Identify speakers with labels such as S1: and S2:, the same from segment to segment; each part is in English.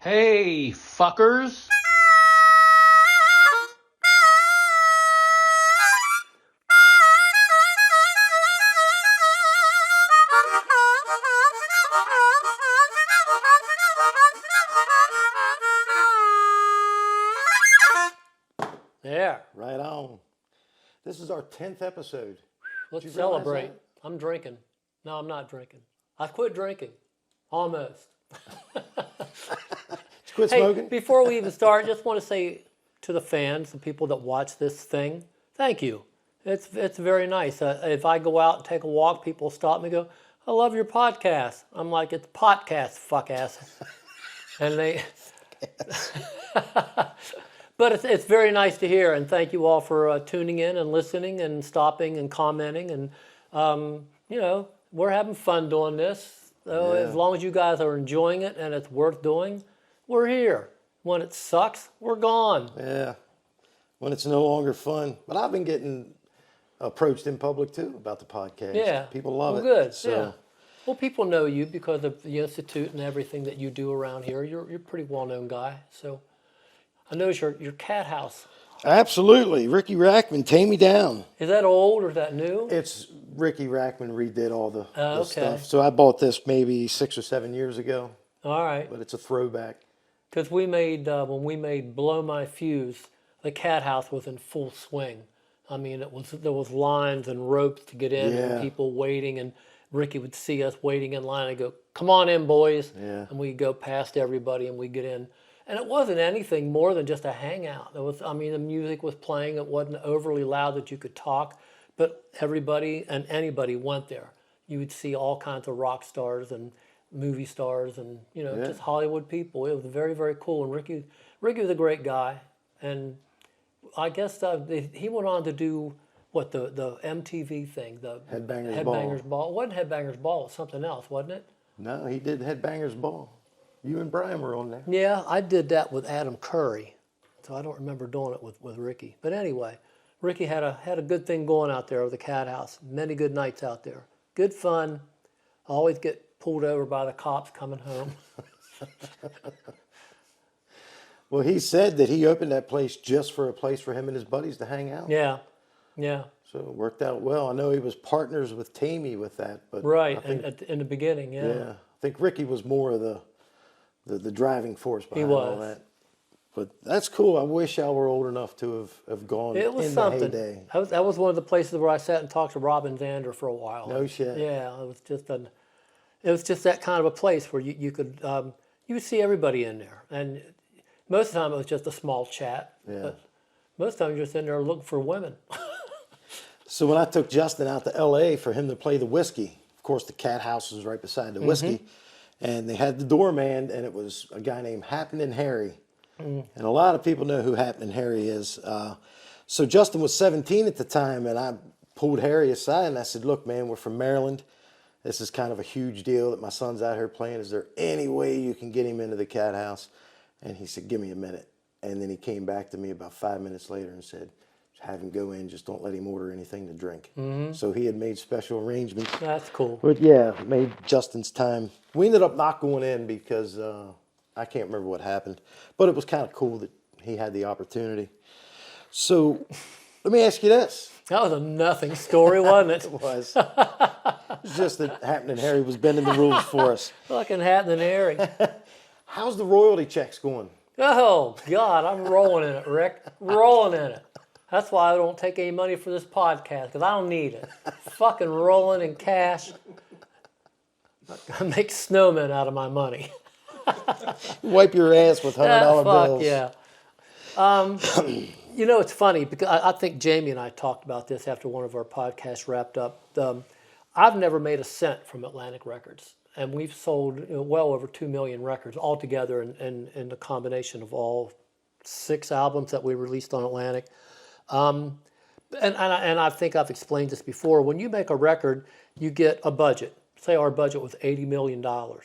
S1: Hey, fuckers!
S2: Yeah,
S3: Right on. This is our 10th episode.
S2: let's
S3: Did you realize
S2: celebrate.
S3: that?
S2: I'm drinking. No, I'm not drinking. I quit drinking. Almost.
S3: Did you quit
S2: Hey,
S3: smoking?
S2: before we even start, I just want to say to the fans, the people that watch this thing, thank you. It's very nice. If I go out and take a walk, people stop me and go, I love your podcast. I'm like, it's POTcast, fuck ass. And they... But it's very nice to hear, and thank you all for tuning in and listening and stopping and commenting. And, we're having fun doing this. So
S3: Yeah.
S2: as long as you guys are enjoying it and it's worth doing, we're here. When it sucks, we're gone.
S3: Yeah. When it's no longer fun. But I've been getting approached in public too about the podcast.
S2: Yeah.
S3: People love
S2: well,
S3: it.
S2: Good.
S3: So,
S2: Yeah. Well, people know you because of the Institute and everything that you do around here. You're a pretty well-known guy. So I notice your cat house.
S3: absolutely. Ricky Rackman, Tame Me Down.
S2: Is that old or is that new?
S3: It's Ricky Rackman redid all the
S2: Okay.
S3: stuff. So I bought this maybe 6 or 7 years ago,
S2: All right.
S3: but it's a throwback.
S2: Because we made, when we made Blow My Fuse, the cat house was in full swing. I mean, there was lines and ropes to get in
S3: Yeah.
S2: and people waiting, and Ricky would see us waiting in line and go, come on in, boys.
S3: Yeah.
S2: And we'd go past everybody and we'd get in. And it wasn't anything more than just a hangout. The music was playing. It wasn't overly loud that you could talk, but everybody and anybody went there. You would see all kinds of rock stars and movie stars and, just Hollywood people. It was very, very cool. And Ricky was a great guy. And I guess he went on to do the MTV thing, the
S3: Headbangers
S2: Ball. It wasn't Headbangers Ball, it was something else, wasn't it?
S3: No, he did Headbangers Ball. You and Brian were on there.
S2: Yeah, I did that with Adam Curry, so I don't remember doing it with Ricky. But anyway, Ricky had a good thing going out there with the cat house. Many good nights out there. Good fun. I always get pulled over by the cops coming home.
S3: Well, he said that he opened that place just for a place for him and his buddies to hang out.
S2: Yeah.
S3: So it worked out well. I know he was partners with Tammy with that, but
S2: Right,
S3: I think,
S2: in the beginning,
S3: yeah, I think Ricky was more of the driving force behind all
S2: was.
S3: that. But that's cool. I wish I were old enough to have gone
S2: It was
S3: in
S2: something.
S3: the heyday.
S2: That was one of the places where I sat and talked to Robin Zander for a while.
S3: No shit.
S2: Yeah, it was just that kind of a place where you could you would see everybody in there, and most of the time it was just a small chat.
S3: Yeah.
S2: But most of the time you're just in there looking for women.
S3: So when I took Justin out to L.A. for him to play the whiskey, of course the cat house was right beside the whiskey, and they had the doorman, and it was a guy named Happening Harry. And a lot of people know who Happening Harry is. So Justin was 17 at the time, and I pulled Harry aside and I said, look, man, we're from Maryland. This is kind of a huge deal that my son's out here playing. Is there any way you can get him into the cat house? And he said, give me a minute. And then he came back to me about 5 minutes later and said, have him go in, just don't let him order anything to drink. So he had made special arrangements.
S2: That's cool.
S3: But yeah, made Justin's time. We ended up not going in because I can't remember what happened. But it was kind of cool that he had the opportunity. So let me ask you this.
S2: That was a nothing story, wasn't it?
S3: It was. It's just that Happening Harry was bending the rules for us.
S2: Fucking Happening Harry.
S3: How's the royalty checks going?
S2: Oh, God, I'm rolling in it, Rick. Rolling in it. That's why I don't take any money for this podcast, because I don't need it. Fucking rolling in cash. I make snowmen out of my money.
S3: Wipe your ass with $100 bills.
S2: Yeah. It's funny, because I think Jamie and I talked about this after one of our podcasts wrapped up. I've never made a cent from Atlantic Records. And we've sold well over 2 million records altogether in the combination of all 6 albums that we released on Atlantic. And I think I've explained this before. When you make a record, you get a budget. Say our budget was $80 million. Or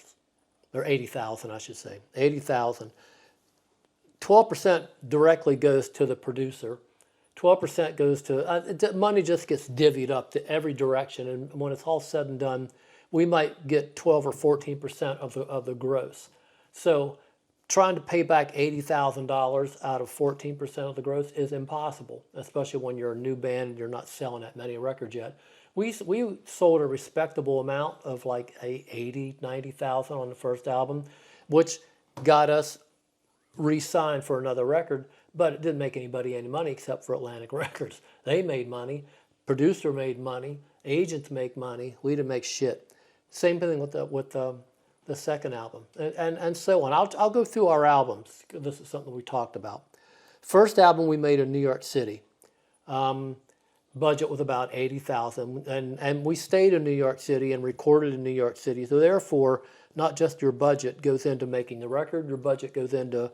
S2: 80,000, I should say. 80,000. 12% directly goes to the producer. 12% goes to, money just gets divvied up to every direction. And when it's all said and done, we might get 12 or 14% of the gross. So trying to pay back $80,000 out of 14% of the gross is impossible, especially when you're a new band and you're not selling that many records yet. We sold a respectable amount of like 80, 90,000 on the first album, which got us re-signed for another record, but it didn't make anybody any money except for Atlantic Records. They made money, producer made money, agents make money. We didn't make shit. Same thing with the second album, and so on. I'll go through our albums. This is something we talked about. First album we made in New York City. Budget was about 80,000, and we stayed in New York City and recorded in New York City. So therefore, not just your budget goes into making the record, your budget goes into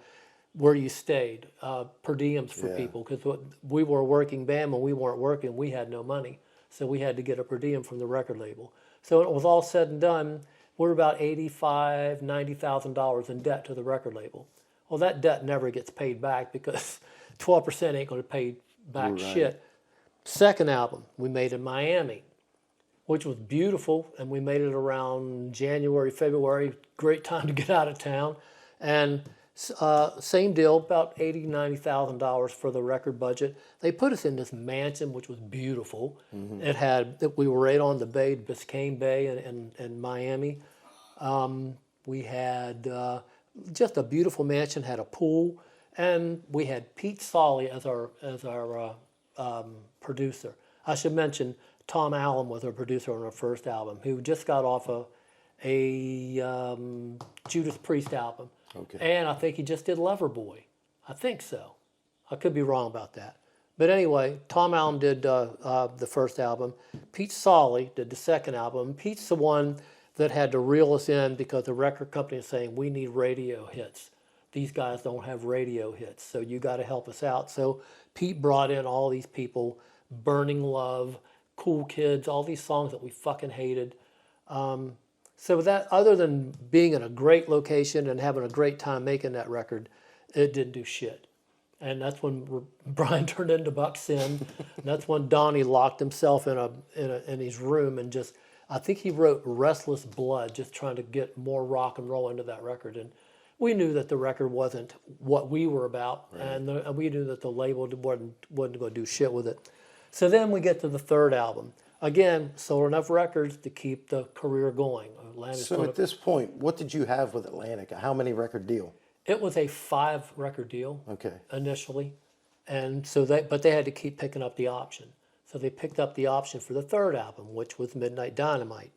S2: where you stayed, per diems for people, because we were a working band. When we weren't working, we had no money, so we had to get a per diem from the record label. So when it was all said and done, we're about $85,000, $90,000 in debt to the record label. Well, that debt never gets paid back because 12% ain't going to pay back shit. Second album we made in Miami, which was beautiful, and we made it around January, February. Great time to get out of town. And same deal, about $80,000, $90,000 for the record budget. They put us in this mansion, which was beautiful. We were right on the bay, Biscayne Bay in Miami. We had just a beautiful mansion, had a pool, and we had Pete Solly as our producer. I should mention Tom Allen was our producer on our first album, who just got off a Judas Priest album.
S3: Okay.
S2: And I think he just did Loverboy. I think so. I could be wrong about that. But anyway, Tom Allen did the first album. Pete Solly did the second album. Pete's the one that had to reel us in because the record company is saying, we need radio hits. These guys don't have radio hits, so you got to help us out. So Pete brought in all these people, Burning Love, Cool Kids, all these songs that we fucking hated. So that, other than being in a great location and having a great time making that record, it didn't do shit. And that's when Brian turned into Buck Sin. That's when Donnie locked himself in his room and just, I think he wrote Restless Blood, just trying to get more rock and roll into that record. And we knew that the record wasn't what we were about, and we knew that the label wasn't going to do shit with it. So then we get to the third album. Again, sold enough records to keep the career going.
S3: So at this point, what did you have with Atlantic? How many record deal?
S2: It was a 5-record deal.
S3: Okay.
S2: Initially, and so they had to keep picking up the option. So they picked up the option for the third album, which was Midnight Dynamite.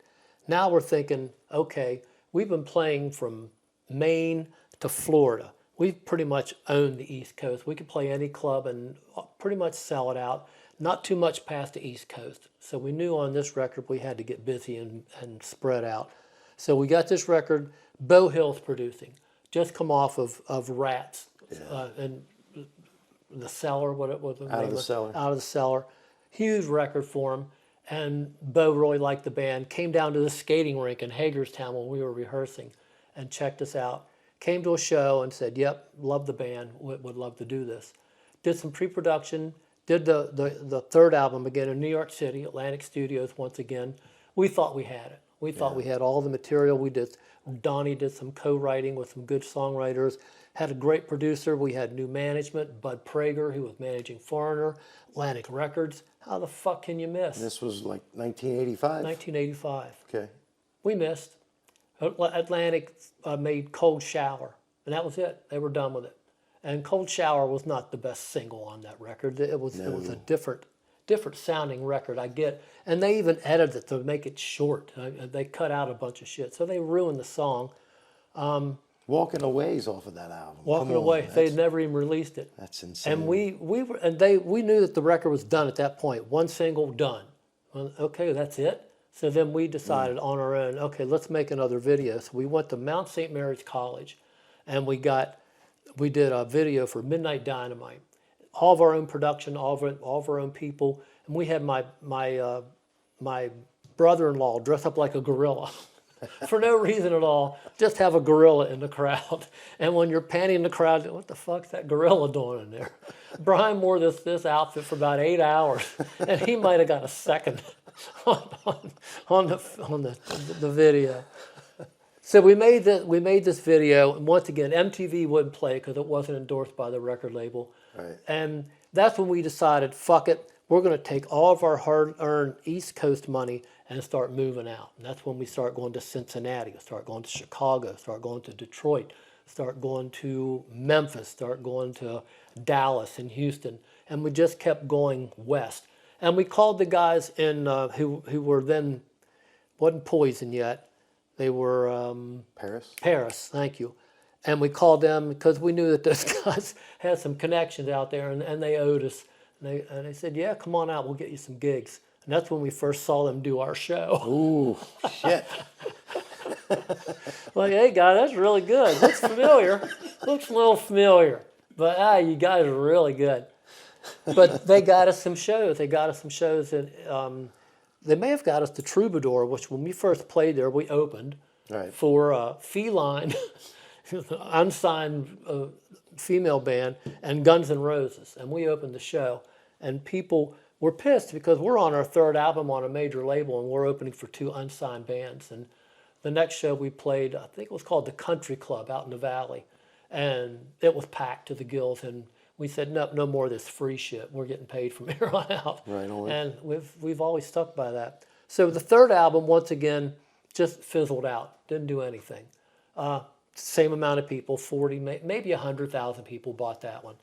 S2: Now we're thinking, okay, we've been playing from Maine to Florida. We've pretty much owned the East Coast. We could play any club and pretty much sell it out. Not too much past the East Coast. So we knew on this record we had to get busy and spread out. So we got this record, Bo Hill's producing. Just come off of Rats and the Cellar, what it was.
S3: Out of the Cellar.
S2: Out of the Cellar. Huge record for him. And Bo really liked the band. Came down to the skating rink in Hagerstown when we were rehearsing and checked us out. Came to a show and said, yep, love the band, would love to do this. Did some pre-production, did the third album again in New York City, Atlantic Studios once again. We thought we had it. We thought we had all the material. Donnie did some co-writing with some good songwriters, had a great producer. We had new management, Bud Prager, who was managing Foreigner, Atlantic Records. How the fuck can you miss?
S3: This was like 1985?
S2: 1985.
S3: Okay.
S2: We missed. Atlantic made Cold Shower, and that was it. They were done with it. And Cold Shower was not the best single on that record. It was a different sounding record, I get. And they even edited it to make it short. They cut out a bunch of shit. So they ruined the song.
S3: Walking Away's off of that album.
S2: Walking Away. They had never even released it.
S3: That's insane.
S2: And we knew that the record was done at that point. One single done. Well, okay, that's it. So then we decided on our own, okay, let's make another video. So we went to Mount St. Mary's College, and we did a video for Midnight Dynamite. All of our own production, all of our own people, and we had my brother-in-law dress up like a gorilla. For no reason at all, just have a gorilla in the crowd. And when you're panning in the crowd, what the fuck's that gorilla doing in there? Brian wore this outfit for about 8 hours, and he might have got a second on the video. So we made this video, and once again, MTV wouldn't play it because it wasn't endorsed by the record label.
S3: Right.
S2: And that's when we decided, fuck it, we're going to take all of our hard-earned East Coast money and start moving out. And that's when we start going to Cincinnati, start going to Chicago, start going to Detroit, start going to Memphis, start going to Dallas and Houston. And we just kept going west. And we called the guys in who were then, wasn't Poison yet. They were Paris, thank you. And we called them because we knew that those guys had some connections out there, and they owed us. And they said, yeah, come on out, we'll get you some gigs. And that's when we first saw them do our show.
S3: Ooh, shit.
S2: Like, hey, guys, that's really good. Looks familiar. Looks a little familiar. But, you guys are really good. But they got us some shows. They got us some shows that they may have got us to Troubadour, which when we first played there, we opened for Feline, unsigned female band, and Guns N' Roses. And we opened the show. And people were pissed because we're on our third album on a major label and we're opening for 2 unsigned bands. And the next show we played, I think it was called the Country Club out in the Valley. And it was packed to the gills. And we said, no more of this free shit. We're getting paid from here on out. Right on. And we've always stuck by that. So the third album, once again, just fizzled out. Didn't do anything. Same amount of people, 40, maybe 100,000 people bought that one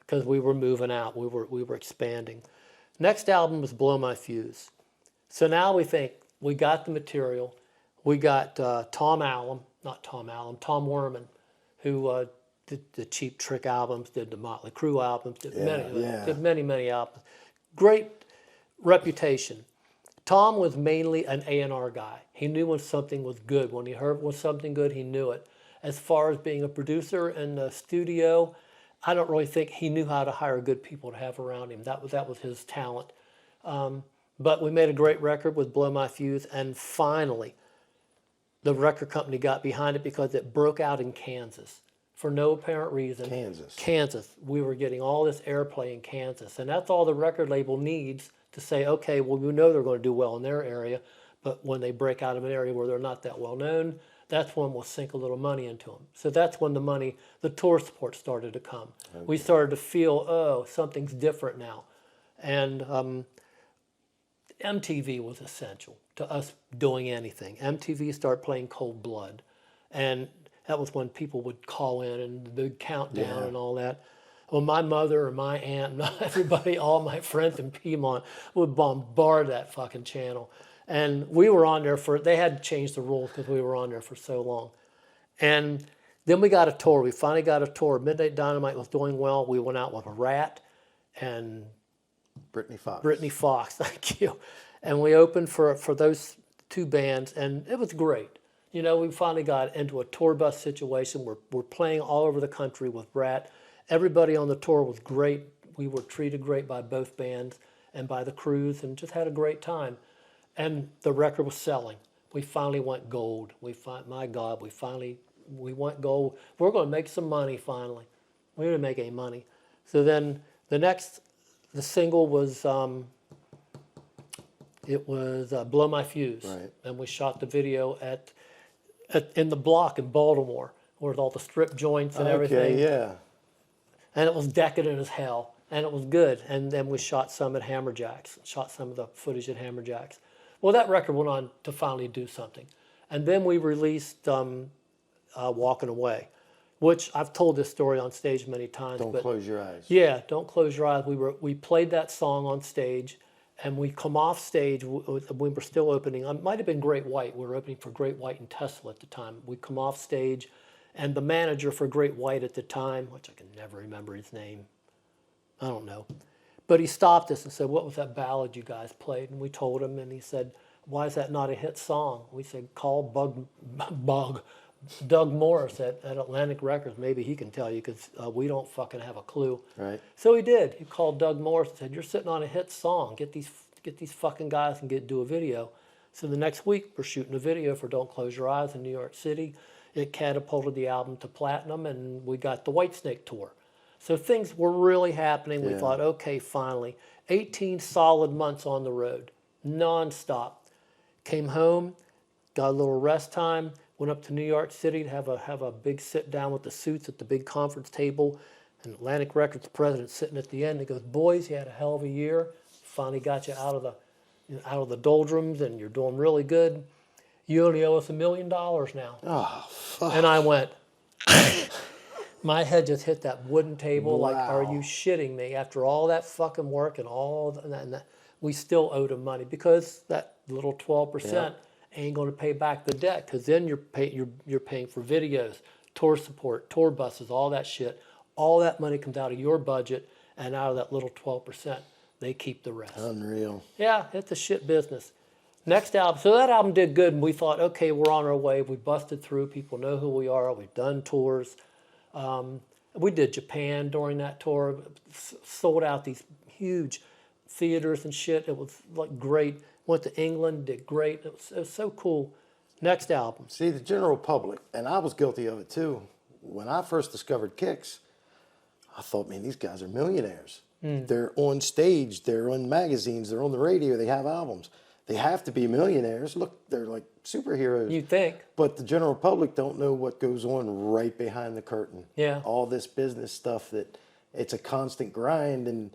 S2: because we were moving out. We were expanding. Next album was Blow My Fuse. So now we think we got the material. We got Tom Werman, who did the Cheap Trick albums, did the Motley Crue albums, did many albums. Great reputation. Tom was mainly an A&R guy. He knew when something was good. When he heard was something good, he knew it. As far as being a producer in the studio, I don't really think he knew how to hire good people to have around him. That was his talent. But we made a great record with Blow My Fuse, and finally, the record company got behind it because it broke out in Kansas for no apparent reason. Kansas. We were getting all this airplay in Kansas, and that's all the record label needs to say, okay, well, we know they're going to do well in their area, but when they break out of an area where they're not that well known, that's when we'll sink a little money into them. So that's when the tour support started to come. Okay. We started to feel, something's different now. And MTV was essential to us doing anything. MTV started playing Cold Blood. And that was when people would call in and the big countdown and all that. Well, my mother and my aunt and everybody, all my friends in Piedmont would bombard that fucking channel. And we were on there they had to change the rules because we were on there for so long. And then we got a tour. We finally got a tour. Midnight Dynamite was doing well. We went out with a Rat and
S3: Brittany
S2: Fox, thank you. And we opened for those 2 bands, and it was great. You know, we finally got into a tour bus situation. We're playing all over the country with Rat. Everybody on the tour was great. We were treated great by both bands and by the crews and just had a great time. And the record was selling. We finally went gold. We went gold. We're going to make some money finally. We didn't make any money. So then the single was, Blow My Fuse. Right. And we shot the video in the block in Baltimore, where all the strip joints and everything. Yeah. And it was decadent as hell. And it was good. And then we shot some at Hammerjacks, shot some of the footage at Hammerjacks. Well, that record went on to finally do something. And then we released Walking Away, which I've told this story on stage many times.
S3: Don't Close Your Eyes.
S2: Yeah, Don't Close Your Eyes. We played that song on stage, and we come off stage. We were still opening. It might have been Great White. We were opening for Great White and Tesla at the time. We come off stage, and the manager for Great White at the time, which I can never remember his name, I don't know. But he stopped us and said, what was that ballad you guys played? And we told him, and he said, why is that not a hit song? We said, call Doug Morris at Atlantic Records. Maybe he can tell you because we don't fucking have a clue. Right. So he did. He called Doug Morris and said, you're sitting on a hit song. Get these fucking guys and do a video. So the next week, we're shooting a video for Don't Close Your Eyes in New York City. It catapulted the album to platinum, and we got the Whitesnake tour. So things were really happening. We thought, okay, finally. 18 solid months on the road, nonstop. Came home, got a little rest time. Went up to New York City to have a big sit down with the suits at the big conference table, and Atlantic Records president sitting at the end. He goes, "Boys, you had a hell of a year. Finally got you out of the doldrums, and you're doing really good. You only owe us $1 million now."
S3: Oh, fuck.
S2: And I went. My head just hit that wooden table. Like, are
S3: Wow.
S2: you shitting me? After all that fucking work and all that, we still owed him money because that little 12% ain't going to pay back the debt. Because then you're paying for videos, tour support, tour buses, all that shit. All that money comes out of your budget, and out of that little 12%, they keep the rest.
S3: Unreal.
S2: Yeah, it's a shit business. Next album, so that album did good, and we thought, okay, we're on our way. We busted through. People know who we are. We've done tours. We did Japan during that tour, sold out these huge theaters and shit. It was like great. Went to England, did great. It was so cool. Next album.
S3: See, the general public, and I was guilty of it too. When I first discovered KIX, I thought, man, these guys are millionaires. They're on stage, they're on magazines, they're on the radio, they have albums. They have to be millionaires. Look, they're like superheroes.
S2: You think?
S3: But the general public don't know what goes on right behind the curtain.
S2: Yeah.
S3: All this business stuff that it's a constant grind and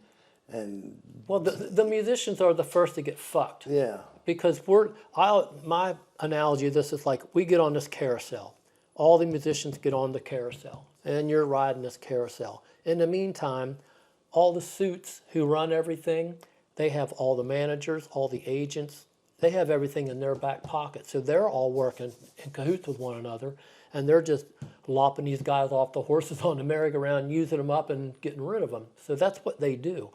S2: Well, the musicians are the first to get fucked.
S3: yeah.
S2: Because my analogy of this is like we get on this carousel. All the musicians get on the carousel, and you're riding this carousel. In the meantime, all the suits who run everything, they have all the managers, all the agents. They have everything in their back pocket. So they're all working in cahoots with one another, and they're just lopping these guys off the horses on the merry-go-round, using them up and getting rid of them. So that's what they do.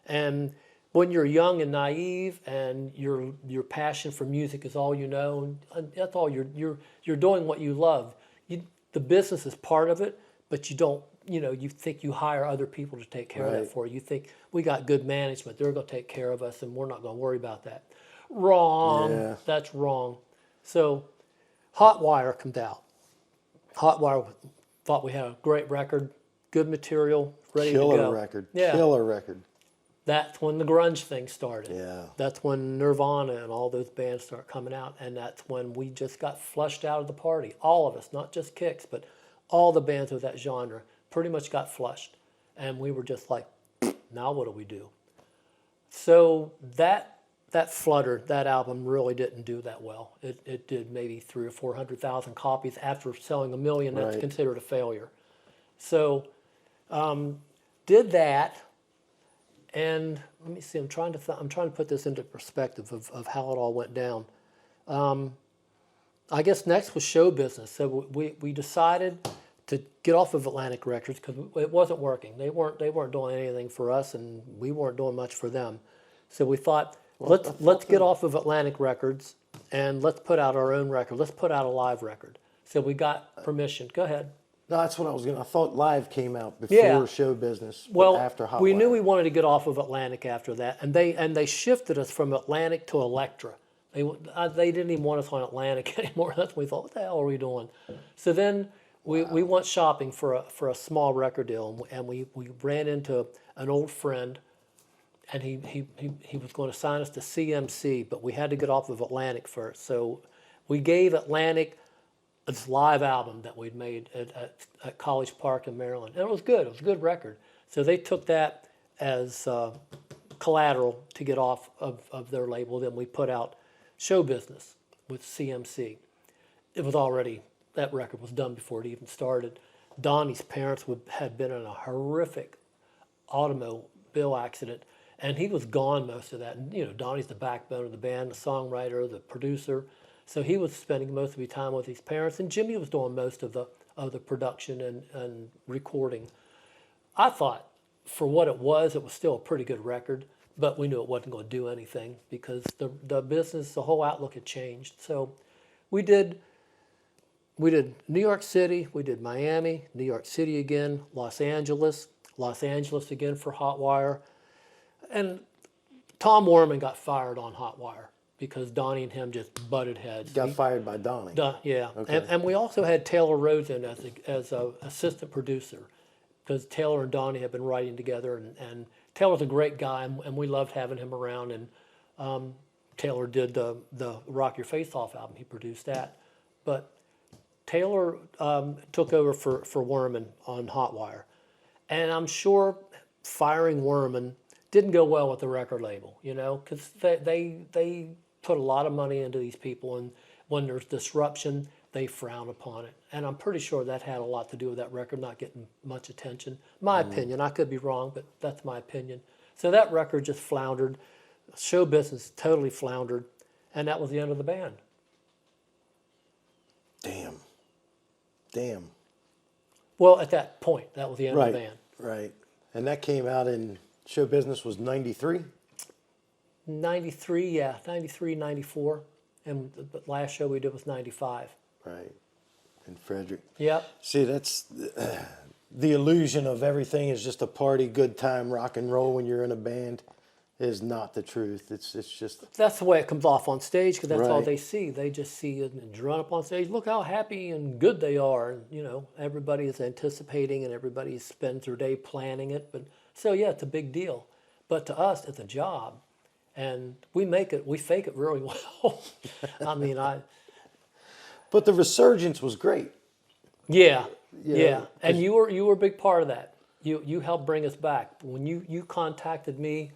S2: And when you're young and naive, and your passion for music is all you know, and that's all you're doing what you love. The business is part of it, but you don't. You think you hire other people to take care of that for you. You think we got good management; they're going to take care of us, and we're not going to worry about that. Wrong.
S3: Yeah.
S2: That's wrong. So, Hot Wire comes out. Hot Wire thought we had a great record, good material, ready to go.
S3: Killer record.
S2: Yeah.
S3: Killer record.
S2: That's when the grunge thing started.
S3: Yeah.
S2: That's when Nirvana and all those bands start coming out, and that's when we just got flushed out of the party. All of us, not just KIX, but all the bands of that genre pretty much got flushed. And we were just like, now what do we do? So that Flutter, that album really didn't do that well. It did maybe 300,000 or 400,000 copies. After selling 1 million, that's
S3: Right.
S2: considered a failure. So did that. And let me see. I'm trying to put this into perspective of how it all went down. I guess next was show business. So we decided to get off of Atlantic Records because it wasn't working. They weren't doing anything for us, and we weren't doing much for them. So we thought, let's get off of Atlantic Records and let's put out our own record. Let's put out a live record. So we got permission. Go ahead.
S3: No, that's what I thought Live came out before show business, but
S2: Well,
S3: after Hot
S2: we
S3: Wire.
S2: knew we wanted to get off of Atlantic after that, and they shifted us from Atlantic to Elektra. They didn't even want us on Atlantic anymore. That's when we thought, what the hell are we doing? So then we went shopping for a small record deal, and we ran into an old friend, and he was going to sign us to CMC, but we had to get off of Atlantic first. So we gave Atlantic this live album that we'd made at College Park in Maryland. And it was good. It was a good record. So they took that as collateral to get off of their label. Then we put out Show Business with CMC. It was already, that record was done before it even started. Donnie's parents had been in a horrific automobile accident, and he was gone most of that. And, Donnie's the backbone of the band, the songwriter, the producer. So he was spending most of his time with his parents, and Jimmy was doing most of the production and recording. I thought, for what it was still a pretty good record, but we knew it wasn't going to do anything because the business, the whole outlook had changed. So we did New York City, we did Miami, New York City again, Los Angeles again for Hot Wire, and Tom Werman got fired on Hot Wire because Donnie and him just butted heads.
S3: Got fired by Donnie.
S2: Yeah.
S3: Okay.
S2: And we also had Taylor Rhodes in as an assistant producer because Taylor and Donnie have been writing together, and Taylor's a great guy, and we loved having him around. And Taylor did the Rock Your Face Off album. He produced that. But Taylor took over for Werman on Hotwire. And I'm sure firing Werman didn't go well with the record label, because they put a lot of money into these people, and when there's disruption, they frown upon it. And I'm pretty sure that had a lot to do with that record not getting much attention. My opinion. I could be wrong, but that's my opinion. So that record just floundered. Show business totally floundered, and that was the end of the band.
S3: Damn.
S2: Well, at that point, that was the end of the band.
S3: Right. And that came out in Show Business was 93?
S2: 93, yeah. 93, 94. And the last show we did was 95.
S3: Right. In Frederick.
S2: Yep.
S3: See, that's the illusion of everything is just a party, good time, rock and roll when you're in a band is not the truth. It's just...
S2: That's the way it comes off on stage, because that's all
S3: Right.
S2: they see. They just see it and run up on stage. Look how happy and good they are. And, everybody is anticipating and everybody spends their day planning it. But so, yeah, it's a big deal. But to us, it's a job. And we fake it really well. I mean,
S3: But the Resurgence was great.
S2: Yeah,
S3: You
S2: yeah.
S3: know,
S2: And you were a big part of that. You helped bring us back. When you contacted me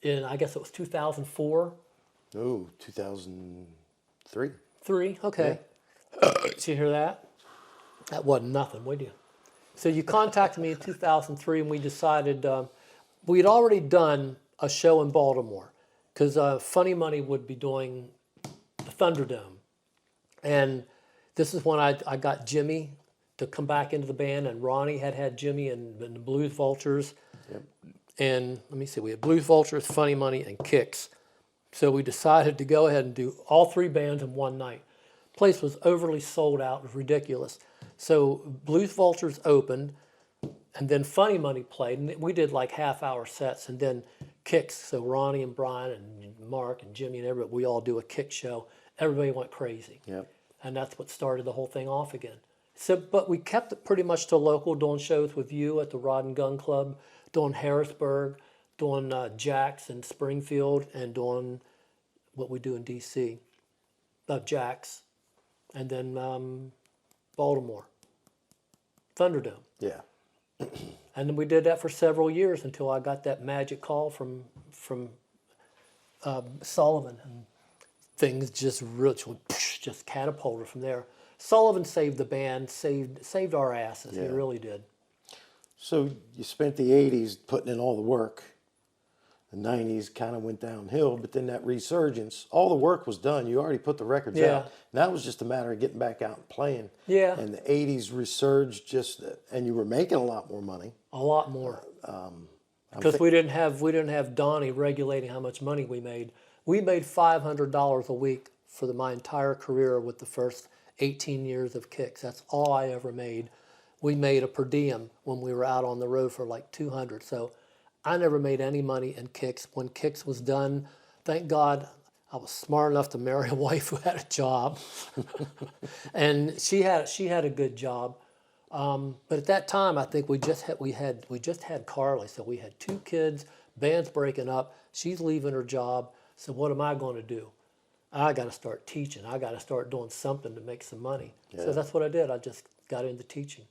S2: in, I guess it was 2004.
S3: Oh, 2003.
S2: 3, okay. Did you hear that? That wasn't nothing, would you? So you contacted me in 2003, and we decided we'd already done a show in Baltimore, because Funny Money would be doing the Thunderdome. And this is when I got Jimmy to come back into the band, and Ronnie had Jimmy and the Blues Vultures.
S3: Yep.
S2: And let me see, we had Blues Vultures, Funny Money, and KIX. So we decided to go ahead and do all 3 bands in one night. Place was overly sold out, it was ridiculous. So Blues Vultures opened, and then Funny Money played, and we did like half-hour sets, and then KIX. So Ronnie and Brian and Mark and Jimmy and everybody, we all do a KIX show. Everybody went crazy.
S3: Yep.
S2: And that's what started the whole thing off again. So, but we kept it pretty much to local, doing shows with you at the Rod and Gun Club, doing Harrisburg, doing Jack's in Springfield, and doing what we do in D.C., Jack's, and then Baltimore, Thunderdome.
S3: Yeah.
S2: And then we did that for several years until I got that magic call from Sullivan, and things just catapulted from there. Sullivan saved the band, saved our asses. He
S3: Yeah.
S2: really did.
S3: So you spent the 80s putting in all the work. The 90s kind of went downhill, but then that Resurgence, all the work was done. You already put the records
S2: Yeah.
S3: out. Now it was just a matter of getting back out and playing.
S2: Yeah.
S3: And the 80s resurged and you were making a lot more money.
S2: A lot more. Because we didn't have Donnie regulating how much money we made. We made $500 a week for my entire career with the first 18 years of KIX. That's all I ever made. We made a per diem when we were out on the road for like 200. So I never made any money in KIX. When KIX was done, thank God I was smart enough to marry a wife who had a job, and she had a good job. But at that time, I think we just had Carly. So we had 2 kids, band's breaking up. She's leaving her job. So what am I going to do? I got to start teaching. I got to start doing something to make some money.
S3: Yeah.
S2: So that's what I did. I just got into teaching.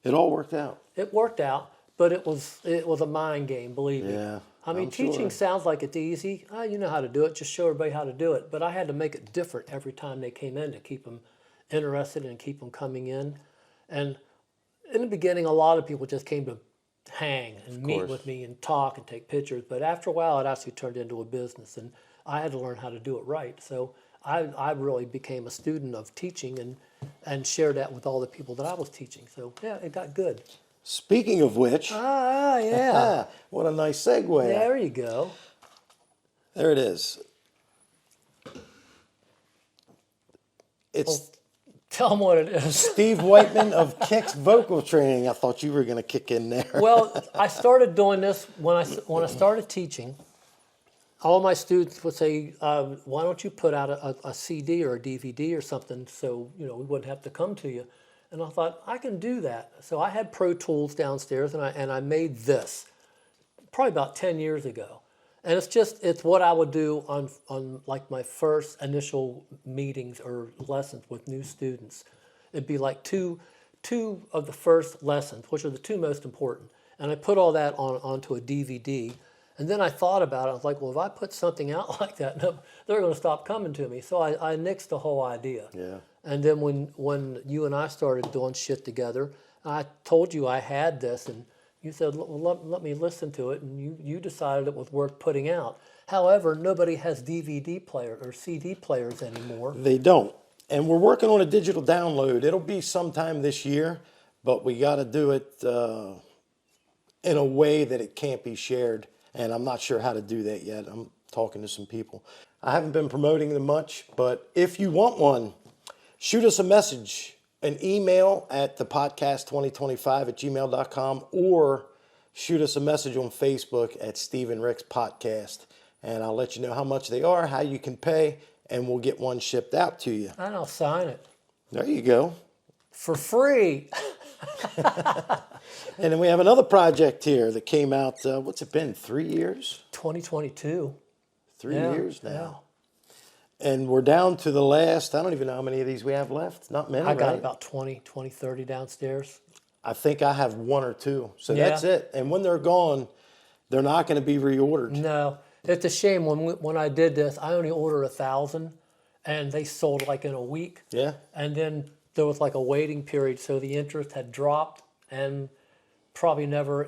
S3: It all worked out.
S2: It worked out, but it was a mind game, believe me.
S3: Yeah,
S2: I mean,
S3: I'm
S2: teaching
S3: sure.
S2: sounds like it's easy. You know how to do it. Just show everybody how to do it. But I had to make it different every time they came in to keep them interested and keep them coming in. And in the beginning, a lot of people just came to hang and meet
S3: course.
S2: with me and talk and take pictures. But after a while, it actually turned into a business, and I had to learn how to do it right. So I really became a student of teaching and shared that with all the people that I was teaching. So yeah, it got good.
S3: Speaking of which,
S2: Yeah.
S3: what a nice segue.
S2: There you go.
S3: There it is. It's
S2: Tell them what it is.
S3: Steve Whiteman of KIX Vocal Training. I thought you were going to kick in there.
S2: Well, I started doing this when I started teaching. All my students would say, "Why don't you put out a CD or a DVD or something so we wouldn't have to come to you?" And I thought I can do that. So I had Pro Tools downstairs, and I made this probably about 10 years ago. And it's what I would do on like my first initial meetings or lessons with new students. It'd be like two of the first lessons, which are the two most important. And I put all that onto a DVD. And then I thought about it. I was like, well, if I put something out like that, no, they're going to stop coming to me. So I nixed the whole idea.
S3: Yeah.
S2: And then when you and I started doing shit together, I told you I had this, and you said, well, let me listen to it, and you decided it was worth putting out. However, nobody has DVD player or CD players anymore.
S3: They don't. And we're working on a digital download. It'll be sometime this year, but we got to do it in a way that it can't be shared. And I'm not sure how to do that yet. I'm talking to some people. I haven't been promoting them much, but if you want one, shoot us a message, an email at thepodcast2025@gmail.com, or shoot us a message on Facebook at Steve and Rick's Podcast. And I'll let you know how much they are, how you can pay, and we'll get one shipped out to you.
S2: And I'll sign it.
S3: There you go.
S2: For free.
S3: And then we have another project here that came out, what's it been, 3 years?
S2: 2022.
S3: 3 years now. And we're down to the last, I don't even know how many of these we have left. Not many,
S2: I got
S3: right?
S2: about 20, 30 downstairs.
S3: I think I have one or two. So that's it. And when they're gone, they're not going to be reordered.
S2: No. It's a shame. When I did this, I only ordered 1,000, and they sold like in a week.
S3: Yeah.
S2: And then there was like a waiting period, so the interest had dropped, and probably never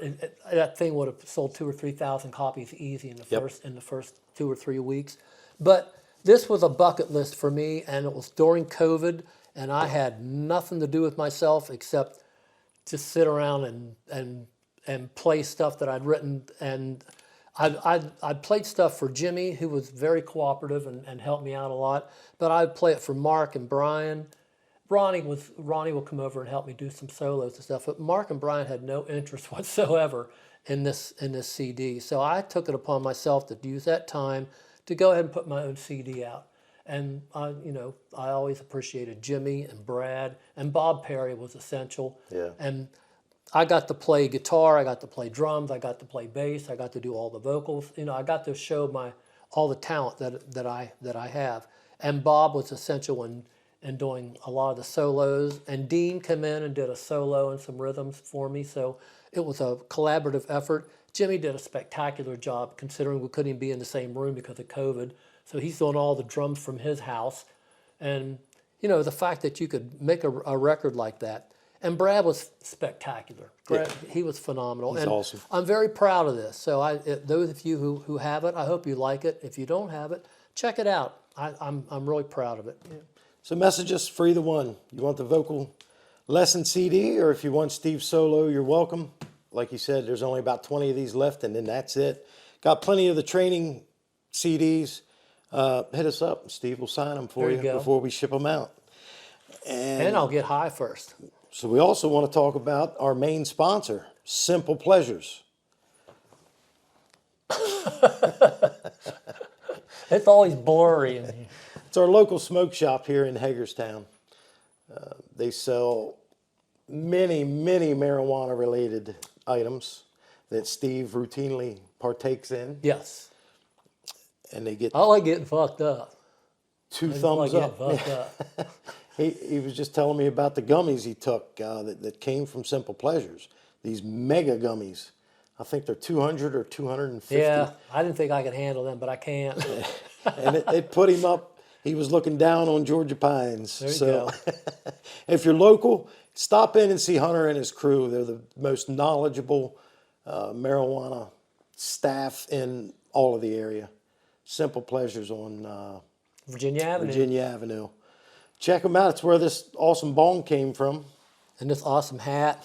S2: that thing would have sold 2,000 or 3,000 copies easy in the first 2 or 3 weeks. But this was a bucket list for me, and it was during COVID, and I had nothing to do with myself except just sit around and play stuff that I'd written. And I'd played stuff for Jimmy, who was very cooperative and helped me out a lot. But I'd play it for Mark and Brian. Ronnie would come over and help me do some solos and stuff. But Mark and Brian had no interest whatsoever in this CD. So I took it upon myself to use that time to go ahead and put my own CD out. And I always appreciated Jimmy and Brad, and Bob Perry was essential.
S3: Yeah.
S2: And I got to play guitar, I got to play drums, I got to play bass, I got to do all the vocals. I got to show all the talent that I have. And Bob was essential in doing a lot of the solos. And Dean came in and did a solo and some rhythms for me. So it was a collaborative effort. Jimmy did a spectacular job, considering we couldn't even be in the same room because of COVID. So he's doing all the drums from his house. And, the fact that you could make a record like that. And Brad was spectacular. He was phenomenal.
S3: He's awesome.
S2: I'm very proud of this. So those of you who have it, I hope you like it. If you don't have it, check it out. I'm really proud of it. Yeah.
S3: So message us for either one. You want the vocal lesson CD, or if you want Steve solo, you're welcome. Like you said, there's only about 20 of these left, and then that's it. Got plenty of the training CDs. Hit us up. Steve will sign them for you before we ship them out.
S2: And I'll get high first.
S3: So we also want to talk about our main sponsor, Simple Pleasures.
S2: It's always blurry in here.
S3: It's our local smoke shop here in Hagerstown. They sell many, many marijuana-related items that Steve routinely partakes in.
S2: Yes.
S3: And they get
S2: I like getting fucked up.
S3: thumbs up. He was just telling me about the gummies he took that came from Simple Pleasures. These mega gummies. I think they're 200 or 250.
S2: Yeah, I didn't think I could handle them, but I can.
S3: And it put him up. He was looking down on Georgia Pines.
S2: There you go.
S3: If you're local, stop in and see Hunter and his crew. They're the most knowledgeable marijuana staff in all of the area. Simple Pleasures on
S2: Virginia Avenue.
S3: Virginia Avenue. Check them out. It's where this awesome bong came from.
S2: And this awesome hat.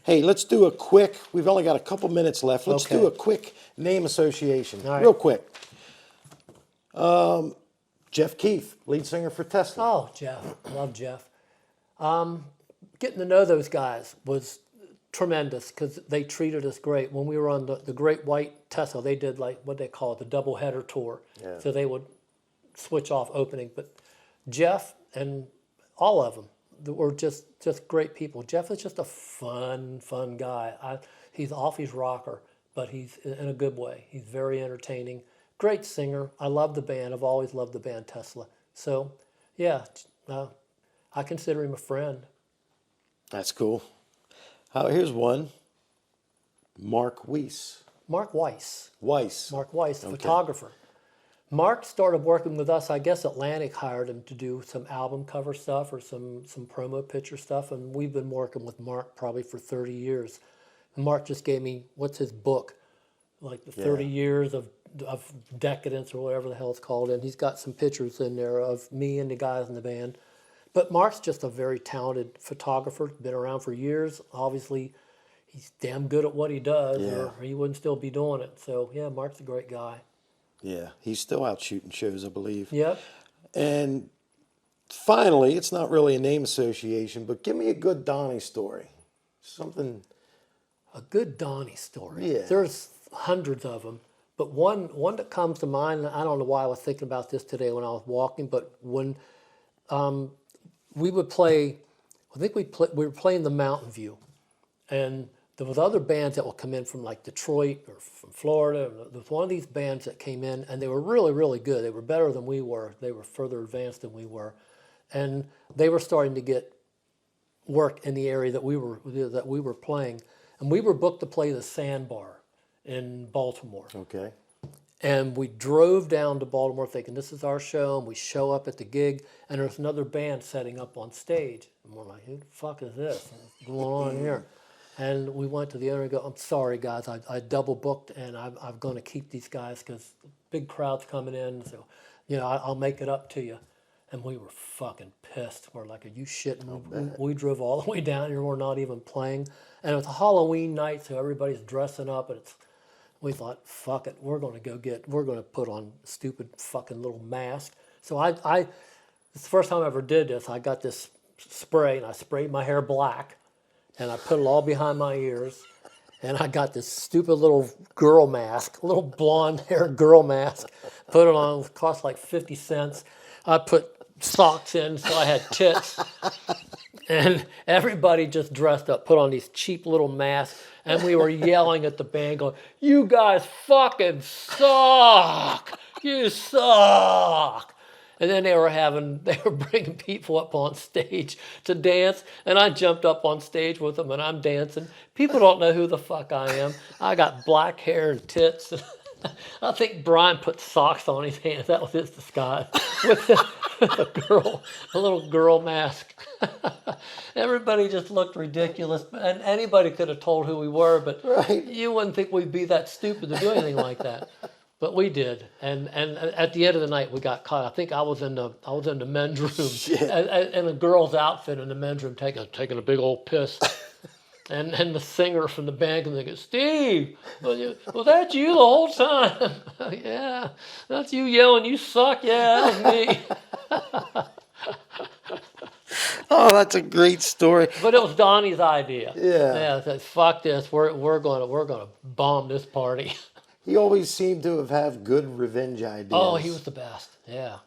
S3: Hey, let's do a quick, we've only got a couple minutes left. Let's do a quick name association.
S2: All right.
S3: Real quick. Jeff Keith, lead singer for Tesla.
S2: Oh, Jeff. Love Jeff. Getting to know those guys was tremendous because they treated us great. When we were on the Great White Tesla, they did like what they call it, the double header tour.
S3: Yeah.
S2: So they would switch off opening. But Jeff and all of them were just great people. Jeff is just a fun guy. He's off his rocker, but he's in a good way. He's very entertaining. Great singer. I love the band. I've always loved the band Tesla. So, yeah, I consider him a friend.
S3: That's cool. Here's one. Mark Weiss.
S2: Mark Weiss. Mark Weiss,
S3: Okay.
S2: photographer. Mark started working with us. I guess Atlantic hired him to do some album cover stuff or some promo picture stuff, and we've been working with Mark probably for 30 years. And Mark just gave me, what's his book? Like the 30 years of decadence or whatever the hell it's called, and he's got some pictures in there of me and the guys in the band. But Mark's just a very talented photographer, been around for years. Obviously, he's damn good at what he does, or he wouldn't still be doing it. So, yeah, Mark's a great guy.
S3: Yeah, he's still out shooting shows, I believe.
S2: Yep.
S3: And finally, it's not really a name association, but give me a good Donnie story. Something.
S2: A good Donnie story.
S3: Yeah.
S2: There's hundreds of them. But one that comes to mind, and I don't know why I was thinking about this today when I was walking, but when we would play, I think we were playing the Mountain View, and there was other bands that would come in from like Detroit or from Florida. There was one of these bands that came in, and they were really, really good. They were better than we were. They were further advanced than we were, and they were starting to get work in the area that we were playing, and we were booked to play the Sandbar in Baltimore.
S3: Okay.
S2: And we drove down to Baltimore thinking, this is our show, and we show up at the gig, and there's another band setting up on stage. And we're like, who the fuck is this? What's going on here? And we went to the owner and go, I'm sorry, guys, I double booked, and I'm going to keep these guys because big crowd's coming in, so, I'll make it up to you. And we were fucking pissed. We're like, are you shitting? We drove all the way down here, we're not even playing. And it was a Halloween night, so everybody's dressing up, and we thought, fuck it, we're going to put on a stupid fucking little mask. So it's the first time I ever did this. I got this spray, and I sprayed my hair black, and I put it all behind my ears, and I got this stupid little girl mask, a little blonde-haired girl mask, put it on, it cost like 50 cents. I put socks in, so I had tits. And everybody just dressed up, put on these cheap little masks, and we were yelling at the band going, you guys fucking suck! You suck! And then they were bringing people up on stage to dance, and I jumped up on stage with them, and I'm dancing. People don't know who the fuck I am. I got black hair and tits. I think Brian put socks on his hands. That was his disguise. With a little girl mask. Everybody just looked ridiculous, and anybody could have told who we were, but you wouldn't think we'd be that stupid to do anything like that. But we did, and at the end of the night, we got caught. I think I was in the men's room, in a girl's outfit in the men's room, taking a big old piss. And the singer from the band comes and goes, Steve, was that you the whole time? Yeah, that's you yelling, you suck. Yeah, that was me.
S3: Oh, that's a great story.
S2: But it was Donnie's idea.
S3: Yeah.
S2: Yeah, I said, fuck this. We're gonna bomb this party.
S3: He always seemed to have good revenge ideas.
S2: Oh, he was the best. Yeah.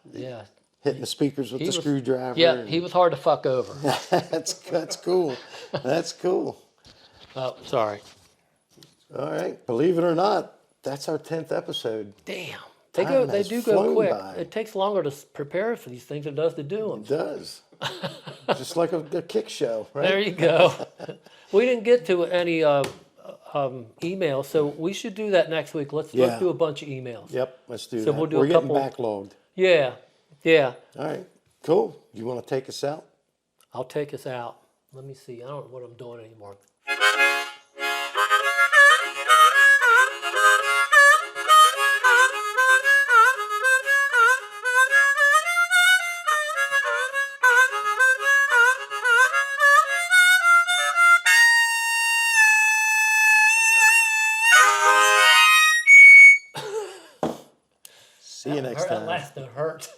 S3: Hitting the speakers with the screwdriver.
S2: Yeah, he was hard to fuck over.
S3: That's cool. That's cool.
S2: Oh, sorry.
S3: All right. Believe it or not, that's our 10th episode.
S2: Damn.
S3: Time
S2: They
S3: has
S2: do go
S3: flown
S2: quick.
S3: by.
S2: It takes longer to prepare for these things than it does to do them.
S3: It does. Just like a KIX show, right?
S2: There you go. We didn't get to any emails, so we should do that next week. Let's do a bunch of emails.
S3: Yep, let's do
S2: So
S3: that.
S2: we'll do
S3: We're
S2: a
S3: getting
S2: couple-
S3: backlogged.
S2: Yeah.
S3: All right, cool. You want to take us out?
S2: I'll take us out. Let me see. I don't know what I'm doing anymore.
S3: See you next time.
S2: That last note hurt.